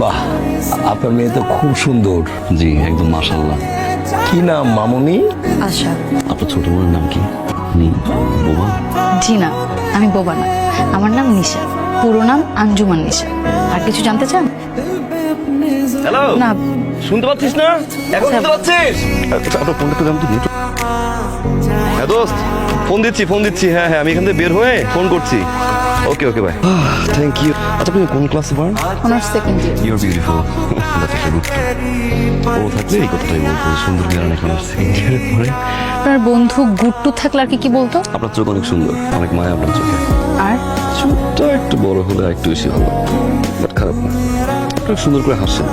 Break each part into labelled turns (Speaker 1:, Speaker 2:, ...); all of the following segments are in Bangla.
Speaker 1: বাহ, আপনার মেয়ে তো খুব সুন্দর।
Speaker 2: জি একদম মাশাআল্লাহ।
Speaker 1: কি নাম মামুনি?
Speaker 3: আশা।
Speaker 2: আপনার ছোট বোনের নাম কি? বোবা?
Speaker 3: জি না, আমি বোবা না, আমার নাম নিশা, পুরো নাম আঞ্জুমান নিশা। আর কিছু জানতে চান?
Speaker 2: হ্যালো,
Speaker 3: না।
Speaker 2: শুনতে পাচ্ছিস না? এখন শুনতে পাচ্ছিস? আপনার ফোনটা তো জানতো। হ্যাঁ দোস্ত, ফোন দিচ্ছি। হ্যাঁ আমি এখান থেকে বের হয়ে ফোন করছি। Okay bye. Thank you. আচ্ছা আপনি কোন ক্লাসে পড়েন?
Speaker 3: Honours second year.
Speaker 2: Your beautiful. ও থাকলে এই কথাটাই বলতো, সুন্দর বিয়ান এখন সেকেন্ড ইয়ারে পড়ে।
Speaker 3: আপনার বন্ধু গুট্টু থাকলে আর কি বলতো?
Speaker 2: আপনার চোখ অনেক সুন্দর, অনেক মায়া আপনার চোখে।
Speaker 3: আর
Speaker 2: চোখটা একটু বড় হলে একটু বেশি ভালো, বাট খারাপ না। আপনার সুন্দর করে হাসেন,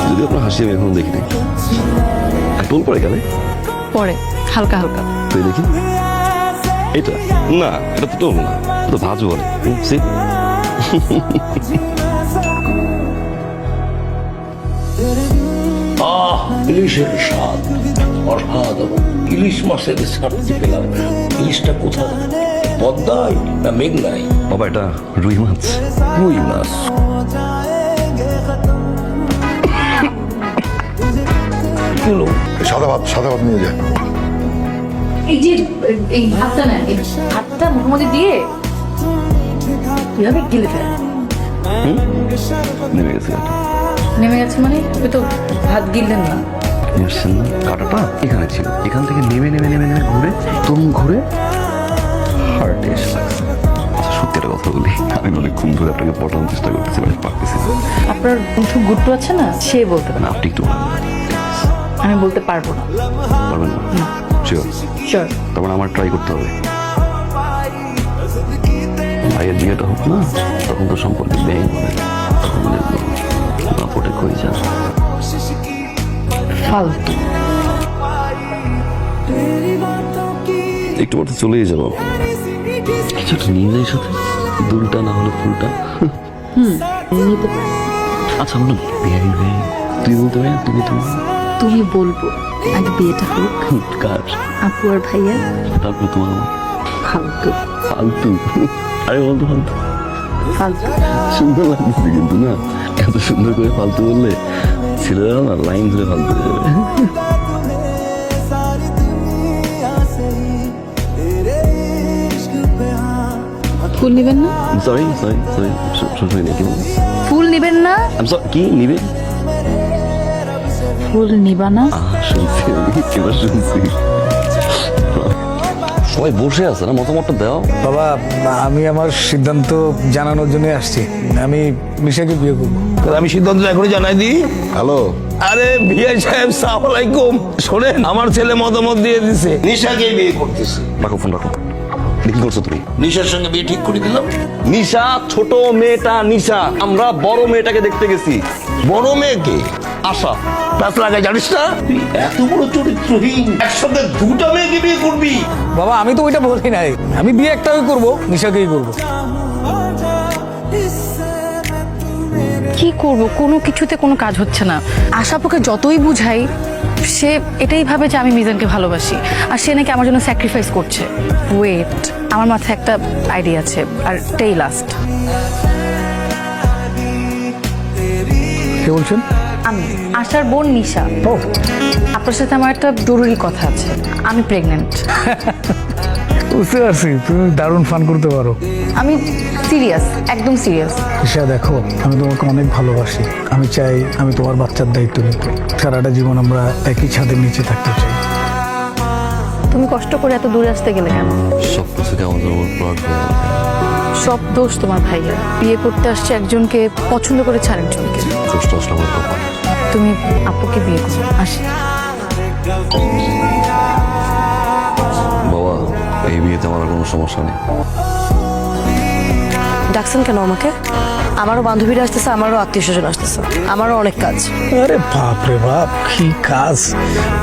Speaker 2: যদি আপনার হাসি আমি এখনো দেখিনি। টোল পড়ে গেলে
Speaker 3: পরে হালকা হালকা।
Speaker 2: তুই দেখি এটা না, এটা তো টোল না, এটা তো ভাজু বলে।
Speaker 1: ইলিশের স্বাদ অসাধারণ। ইলিশ মাছের ছাড়তে পেলাম। ইলিশটা কোথায়? পদ্মায় না মেঘনায়?
Speaker 2: বাবা এটা রুই মাছ।
Speaker 1: রুই মাছ। কি হলো?
Speaker 4: সাদা ভাত নিয়ে যায়।
Speaker 3: এই যে এই হাতটা না, এই হাতটা মুখোমুখি দিয়ে কিভাবে গিলে ফেলে?
Speaker 2: নেমে গেছে
Speaker 3: নেমে গেছে মানে? আপনি তো হাত গিললেন না।
Speaker 2: আসছেন না, কাঁটাটা এখানে ছিল, এখান থেকে নেমে ঘুরে ঘুরে হার্টে এসে লাগছে। আচ্ছা সত্যি একটা কথা বলি, আমি অনেকক্ষণ ধরে আপনাকে পটানোর চেষ্টা করতেছি, মানে পারতেছি না।
Speaker 3: আপনার বন্ধু গুট্টু আছে না, সে বলতে পারে।
Speaker 2: না আপনি একটু
Speaker 3: আমি বলতে পারবো না।
Speaker 2: পারবেন না? শিওর?
Speaker 3: শিওর।
Speaker 2: তার মানে আমার ট্রাই করতে হবে। ভাইয়ের বিয়েটা হোক না, তখন তো সম্পর্কে নেই, তখন দেখবো না পটে কই যা
Speaker 3: ফালতু।
Speaker 2: একটু পর তো চলেই যাবো। কিছু একটা নিয়ে যাই সাথে, দুলটা না হলে ফুলটা।
Speaker 3: নিতে পারি।
Speaker 2: আচ্ছা আমরা বিয়ে তুই বলতে পারি, তুমি
Speaker 3: তুমি বলবো আগে বিয়েটা হোক।
Speaker 2: কার?
Speaker 3: আপু আর ভাইয়া।
Speaker 2: তারপর তোমার আমার।
Speaker 3: ফালতু
Speaker 2: ফালতু? আরে বলতো ফালতু।
Speaker 3: ফালতু।
Speaker 2: সুন্দর লাগতেছে কিন্তু না, এত সুন্দর করে ফালতু বললে ছেলেরা না লাইন ধরে ফালতু হয়ে যাবে।
Speaker 3: ফুল নিবেন না?
Speaker 2: সরি কি বলবো?
Speaker 3: ফুল নিবেন না?
Speaker 2: কি নিবে?
Speaker 3: ফুল নিবা না?
Speaker 2: শুনছি এবার শুনছি। সবাই বসে আছে না, মতামতটা দাও।
Speaker 5: বাবা, আমি আমার সিদ্ধান্ত জানানোর জন্য আসছি। আমি মিশাকে বিয়ে করবো।
Speaker 1: আমি সিদ্ধান্ত এখনই জানাই দিই।
Speaker 4: হ্যালো,
Speaker 1: আরে ভিআই সাহেব, সালাম আলাইকুম। শোনেন, আমার ছেলে মতামত দিয়ে দিছে, নিশাকে বিয়ে করতেছে।
Speaker 2: রাখো ফোন রাখো। কি করছো তুমি?
Speaker 1: নিশার সঙ্গে বিয়ে ঠিক করে দিলাম।
Speaker 2: নিশা ছোট মেয়েটা নিশা, আমরা বড় মেয়েটাকে দেখতে গেছি।
Speaker 1: বড় মেয়েকে
Speaker 2: আশা
Speaker 1: প্যাস লাগাই, জানিস না তুই এত বড় চরিত্রহীন একসাথে দুটা মেয়েকে বিয়ে করবি?
Speaker 5: বাবা, আমি তো ওইটা বলি নাই। আমি বিয়ে একটাই করবো, নিশাকেই করবো।
Speaker 3: কি করব, কোনো কিছুতে কোনো কাজ হচ্ছে না। আশাপুকে যতই বুঝাই, সে এটাই ভাবে যে আমি মিজানকে ভালোবাসি, আর সে নাকি আমার জন্য স্যাক্রিফাইস করছে। ওয়েট, আমার মাথায় একটা আইডিয়া আছে, আর এটাই লাস্ট।
Speaker 5: কে বলছেন?
Speaker 3: আমি আশার বোন নিশা।
Speaker 5: ও,
Speaker 3: আপনার সাথে আমার একটা জরুরি কথা আছে। আমি প্রেগনেন্ট।
Speaker 5: বুঝতে পারছি, তুমি দারুণ ফান করতে পারো।
Speaker 3: আমি সিরিয়াস, একদম সিরিয়াস।
Speaker 5: ঈশা দেখো, আমি তোমাকে অনেক ভালোবাসি। আমি চাই আমি তোমার বাচ্চার দায়িত্ব নিতে। সারাটা জীবন আমরা একই ছাদের নিচে থাকতে চাই।
Speaker 3: তুমি কষ্ট করে এত দূরে আসতে গেলে কেন?
Speaker 2: সব কিছুকে আমাদের উপর প্রয়োগ হয়ে গেল।
Speaker 3: সব দোষ তোমার ভাইয়া। বিয়ে করতে আসছে একজনকে, পছন্দ করেছে আরেকজনকে।
Speaker 2: কষ্ট আসলে আমার কপাল।
Speaker 3: তুমি আপুকে বিয়ে করো। আসি।
Speaker 2: বাবা, এই বিয়েতে আমার আর কোনো সমস্যা নেই।
Speaker 6: ডাকছেন কেন আমাকে? আমারও বান্ধবীরা আসতেছে, আমারও আত্মীয় স্বজন আসতেছে, আমারও অনেক কাজ।
Speaker 5: আরে বাপ রে বাপ, কি কাজ!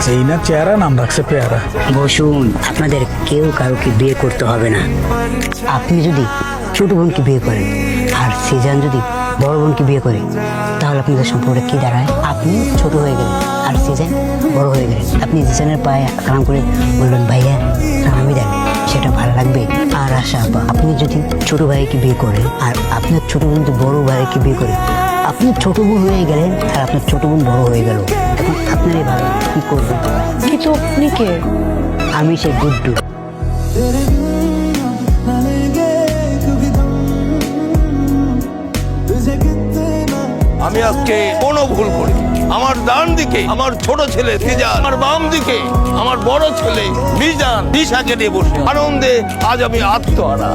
Speaker 5: যেই না চেহারা, নাম রাখছে পেয়ারা।
Speaker 7: বসুন, আপনাদের কেউ কারোকে বিয়ে করতে হবে না। আপনি যদি ছোট বোনকে বিয়ে করেন আর সিজান যদি বড় বোনকে বিয়ে করে, তাহলে আপনাদের সম্পর্কটা কি দাঁড়ায়? আপনি ছোট হয়ে গেলেন আর সিজান বড় হয়ে গেলেন। আপনি সিজানের পায়ে কাম করে বললেন ভাইয়া আমি দেন, সেটা ভালো লাগবে? আর আশা আপা, আপনি যদি ছোট ভাইকে বিয়ে করেন আর আপনার ছোট বোন যদি বড় ভাইকে বিয়ে করে, আপনি ছোট বোন হয়ে গেলেন আর আপনার ছোট বোন বড় হয়ে গেল। এখন আপনারই ভালো, কি করবেন?
Speaker 3: কিন্তু আপনি কে?
Speaker 7: আমি সেই গুড্ডু।
Speaker 1: আমি আজকে কোনো ভুল করি, আমার ডান দিকে আমার ছোট ছেলে সিজান, আমার বাম দিকে আমার বড় ছেলে মিজান নিশাকে নিয়ে বসে আনন্দে আজ আমি আত্মহারা।